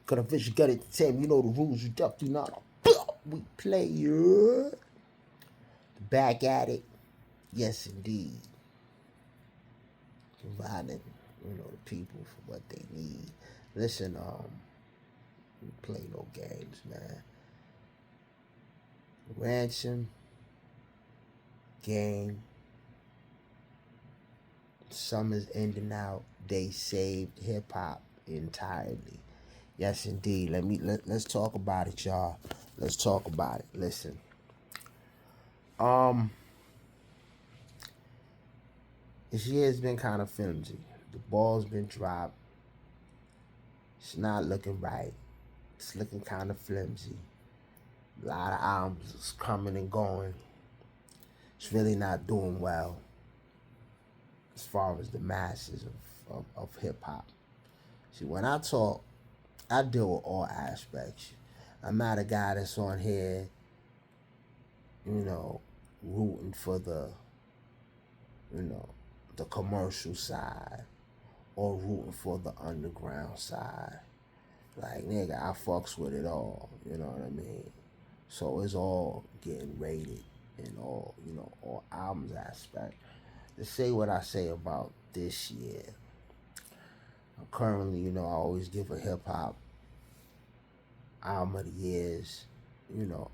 Cause the fish got it the same. You know the rules. You definitely not a we play it. Back at it. Yes, indeed. Providing, the people for what they need. Listen, we play no games, man. Ransom, game, summer's ending out. They saved hip hop entirely. Yes, indeed. Let's talk about it, y'all. Let's talk about it. Listen. Um, this year's been kind of flimsy. The ball's been dropped. It's not looking right. It's looking kind of flimsy. A lot of albums is coming and going. It's really not doing well as far as the masses of hip hop. See, when I talk, I deal with all aspects. I'm not a guy that's on here, rooting for the commercial side or rooting for the underground side. Like, nigga, I fucks with it all. You know what I mean? So it's all getting rated in all albums aspect. To say what I say about this year, currently, I always give a hip hop album of the years,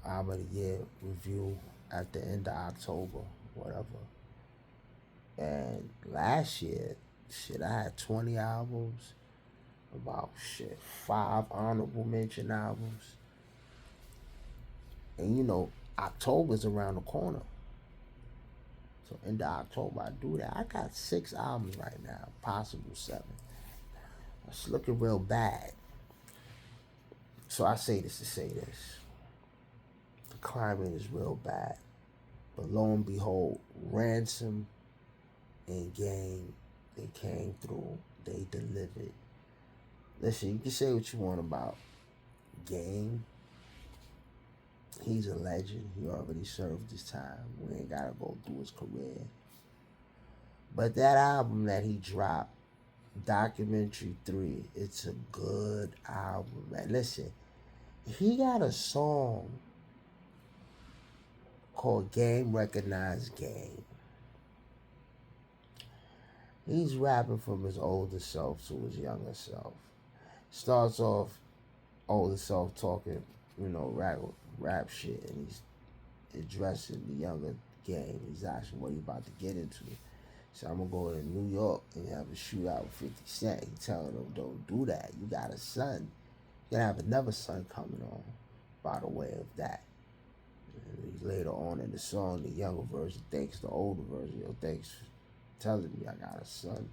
album of the year review at the end of October, whatever. And last year, shit, I had 20 albums, about 5 honorable mention albums. And October's around the corner. So end of October I do that. I got 6 albums right now, possible 7. It's looking real bad. So I say this to say this. The climate is real bad. But lo and behold, Ransom and Game, they came through. They delivered. Listen, you can say what you want about Game. He's a legend. He already served his time. We ain't gotta go through his career. But that album that he dropped, Documentary 3, it's a good album, man. Listen, he got a song called Game Recognized Game. He's rapping from his older self to his younger self. Starts off older self talking, rap shit, and he's addressing the younger Game. He's asking what he about to get into. So I'm gonna go to New York and have a shootout with 50 Cent. He telling him, don't do that. You got a son. You're gonna have another son coming on by the way of that. And later on in the song, the younger version thanks the older version. Thanks for telling me I got a son.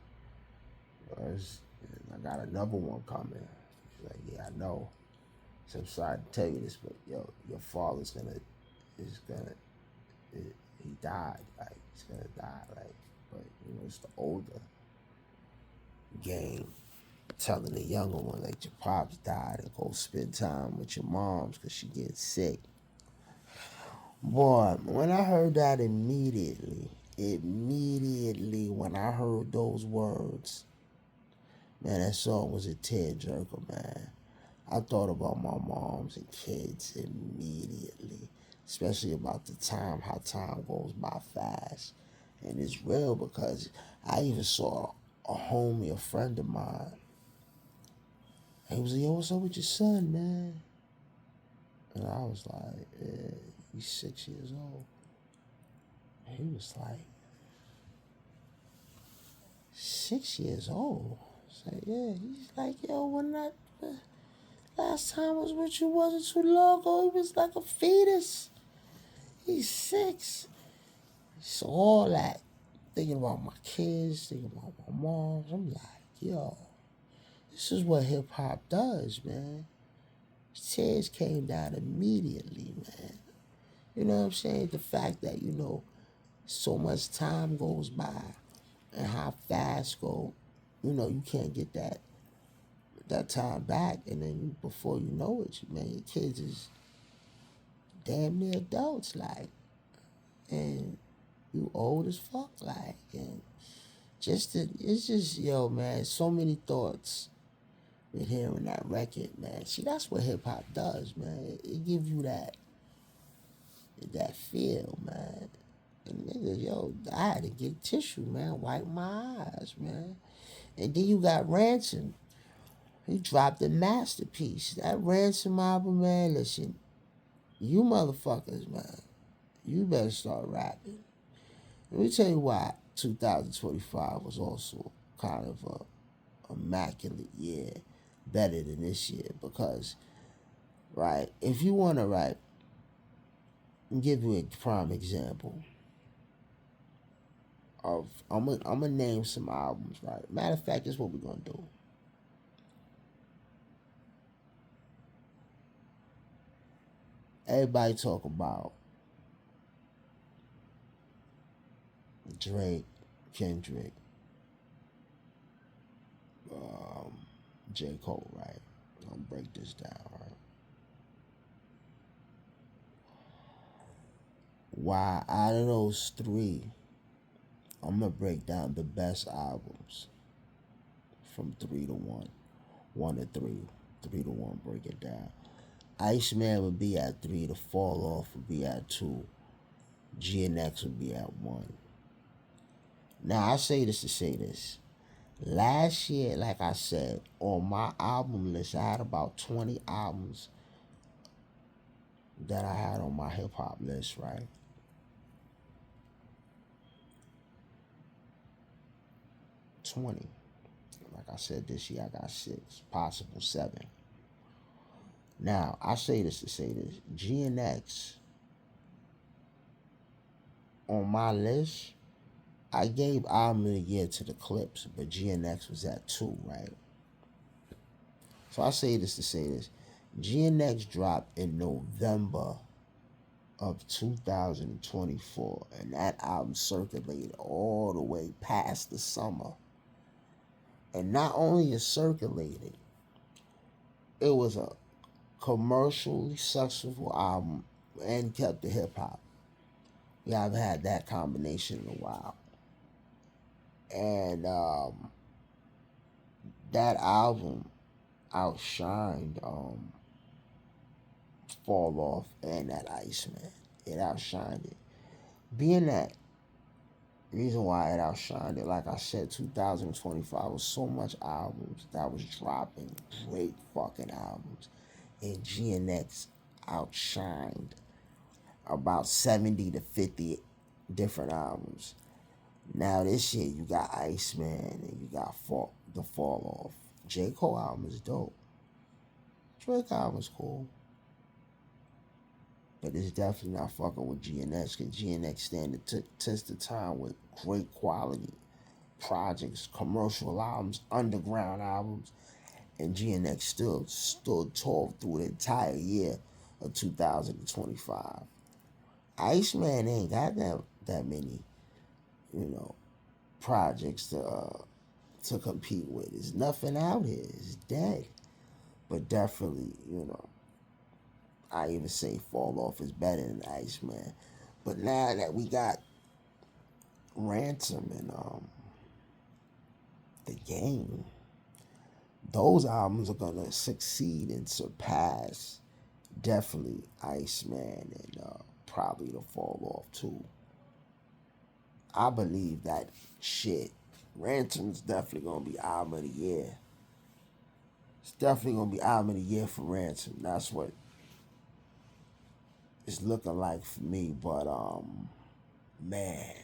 I got another one coming. He's like, yeah, I know. So I'm sorry to tell you this, but your father's he died. Like, he's gonna die. Like, but it's the older Game telling the younger one, like, your pops died and go spend time with your moms because she gets sick. Boy, when I heard that immediately when I heard those words, man, that song was a tearjerker, man. I thought about my moms and kids immediately, especially about the time, how time goes by fast. And it's real because I even saw a homie, a friend of mine, and he was like, yo, what's up with your son, man? And I was like, yeah, he's 6 years old. And he was like, 6 years old? I was like, yeah. He's like, yo, last time I was with you wasn't too long ago. He was like a fetus. He's 6. So all that, thinking about my kids, thinking about my moms, I'm like, yo, this is what hip hop does, man. Tears came down immediately, man. You know what I'm saying? The fact that, so much time goes by and how fast you can't get that time back. And then before you know it, man, your kids is damn near adults, like, and you old as fuck, like, and it's just, yo, man, so many thoughts with hearing that record, man. See, that's what hip hop does, man. It gives you that feel, man. And niggas, yo, I had to get tissue, man. Wipe my eyes, man. And then you got Ransom. He dropped a masterpiece. That Ransom album, man. Listen, you motherfuckers, man. You better start rapping. Let me tell you why 2025 was also kind of a immaculate year, better than this year. Because, right, if you want to write, I'll give you a prime example of, I'm gonna name some albums, right? Matter of fact, this is what we're gonna do. Everybody talk about Drake, Kendrick, um, J. Cole, right? I'm gonna break this down, right? Why out of those three, I'm gonna break down the best albums from 3 to 1, 1 to 3, 3 to 1. Break it down. Iceman would be at 3. The Fall Off would be at 2. GNX would be at 1. Now I say this to say this. Last year, like I said, on my album list, I had about 20 albums that I had on my hip hop list, right? '20. Like I said, this year I got 6, possible 7. Now, I say this to say this. GNX on my list, I gave album of the year to the Clips, but GNX was at 2, right? So I say this to say this. GNX dropped in November of 2024, and that album circulated all the way past the summer. And not only it circulated, it was a commercially successful album and kept the hip hop. We haven't had that combination in a while. And that album outshined Fall Off and that Iceman. It outshined it. Being that reason why it outshined it, like I said, 2025 was so much albums that was dropping, great fucking albums. And GNX outshined about 70 to 50 different albums. Now this year you got Iceman and you got the Fall Off. J. Cole album is dope. Drake album is cool. But it's definitely not fucking with GNX, because GNX stand the test of time with great quality projects, commercial albums, underground albums, and GNX still stood tall through the entire year of 2025. Iceman ain't got that many, you know, projects to compete with. There's nothing out here. It's dead. But definitely, I even say Fall Off is better than Iceman. But now that we got Ransom and The Game, those albums are gonna succeed and surpass definitely Iceman and probably The Fall Off too. I believe that shit. Ransom's definitely gonna be album of the year. It's definitely gonna be album of the year for Ransom. That's what it's looking like for me. But man,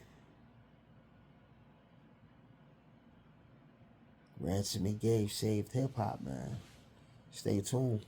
Ransom and Gave saved hip hop, man. Stay tuned.